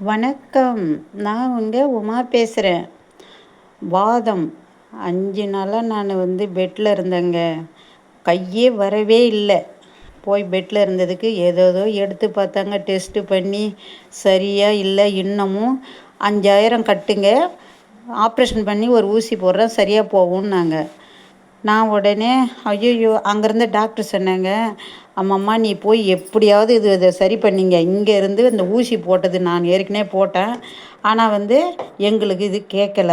வணக்கம். நான் உமா பேசுகிறேன். வாதம் 5 நாளாக நான் பெட்டில் இருந்தேங்க. கையே வரவே இல்லை. போய் பெட்டில் இருந்ததுக்கு ஏதேதோ எடுத்து பார்த்தாங்க, டெஸ்ட்டு பண்ணி சரியாக இல்லை. இன்னமும் 5000 கட்டுங்க, ஆப்ரேஷன் பண்ணி ஒரு ஊசி போடுறேன், சரியாக போகும்னாங்க. நான் உடனே ஐயோ, அங்கேருந்து டாக்டர் சொன்னாங்க, அம்மம்மா நீ போய் எப்படியாவது இதை சரி பண்ணிங்க. இங்கேருந்து இந்த ஊசி போட்டது நான் ஏற்கனவே போட்டேன், ஆனால் எங்களுக்கு இது கேட்கல,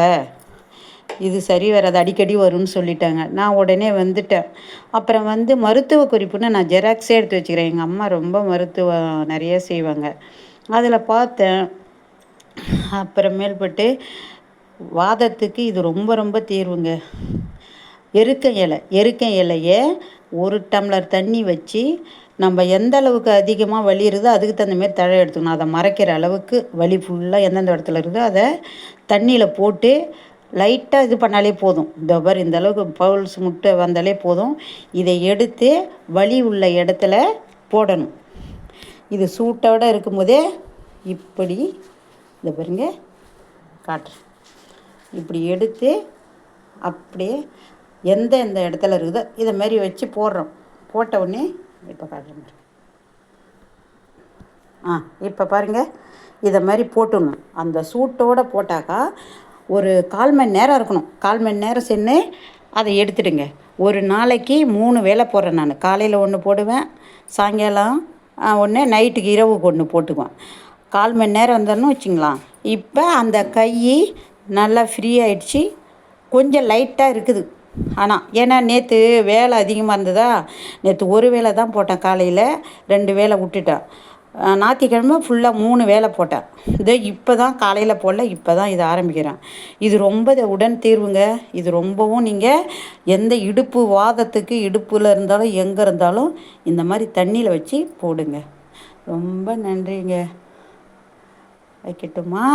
இது சரி வராது, அடிக்கடி வரும்னு சொல்லிட்டாங்க. நான் உடனே வந்துட்டேன். அப்புறம் மருத்துவ குறிப்புன்னு நான் ஜெராக்ஸே எடுத்து வச்சுக்கிறேன். எங்கள் அம்மா ரொம்ப மருத்துவம் நிறைய செய்வாங்க, அதில் பார்த்தேன். அப்புறமேல்பட்டு வாதத்துக்கு இது ரொம்ப ரொம்ப தீர்வுங்க. எருக்க இலையை 1 டம்ளர் தண்ணி வச்சு, நம்ம எந்த அளவுக்கு அதிகமாக வலி இருக்குதோ அதுக்கு தகுந்த மாரி தழை எடுத்துக்கணும். அதை மறைக்கிற அளவுக்கு வலி ஃபுல்லாக எந்தெந்த இடத்துல இருக்குதோ அதை தண்ணியில் போட்டு லைட்டாக இது பண்ணாலே போதும். இந்த அளவுக்கு பவுல்ஸ் முட்டை வந்தாலே போதும். இதை எடுத்து வலி உள்ள இடத்துல போடணும். இது சூட்டோடு இருக்கும்போதே இப்படி இதை பாருங்க, காட்டுறேன். இப்படி எடுத்து அப்படியே எந்த இடத்துல இருக்குதோ இதை மாதிரி வச்சு போடுறோம். போட்ட உடனே இப்போ காட்டுறேன். இப்போ பாருங்கள், இதை மாதிரி போட்டுடணும். அந்த சூட்டோடு போட்டாக்கா ஒரு 1/4 மணி நேரம் இருக்கணும். 1/4 மணி நேரம் சென்று அதை எடுத்துடுங்க. ஒரு நாளைக்கு 3 வேளை போடுறேன் நான். காலையில் 1 போடுவேன், சாயங்காலம் 1, நைட்டுக்கு இரவுக்கு 1 போட்டுக்குவேன். 1/4 மணி நேரம் வந்தோன்னு வச்சுங்களேன். இப்போ அந்த கை நல்லா ஃப்ரீ ஆகிடுச்சி. கொஞ்சம் லைட்டாக இருக்குது, ஆனால் ஏன்னா நேற்று வேலை அதிகமாக இருந்ததா, நேற்று 1 வேளை தான் போட்டேன். காலையில் 2 வேளை விட்டுட்டேன். ஞாயிற்றுக்கிழமை ஃபுல்லாக 3 வேளை போட்டேன். இப்போ தான் காலையில் போடல, இப்போ தான் இதை ஆரம்பிக்கிறேன். இது ரொம்ப உடன் தீர்வுங்க. இது ரொம்பவும் நீங்கள் எந்த இடுப்பு வாதத்துக்கு, இடுப்பில் இருந்தாலும் எங்கே இருந்தாலும் இந்த மாதிரி தண்ணியில் வச்சு போடுங்க. ரொம்ப நன்றிங்க. வைக்கட்டுமா?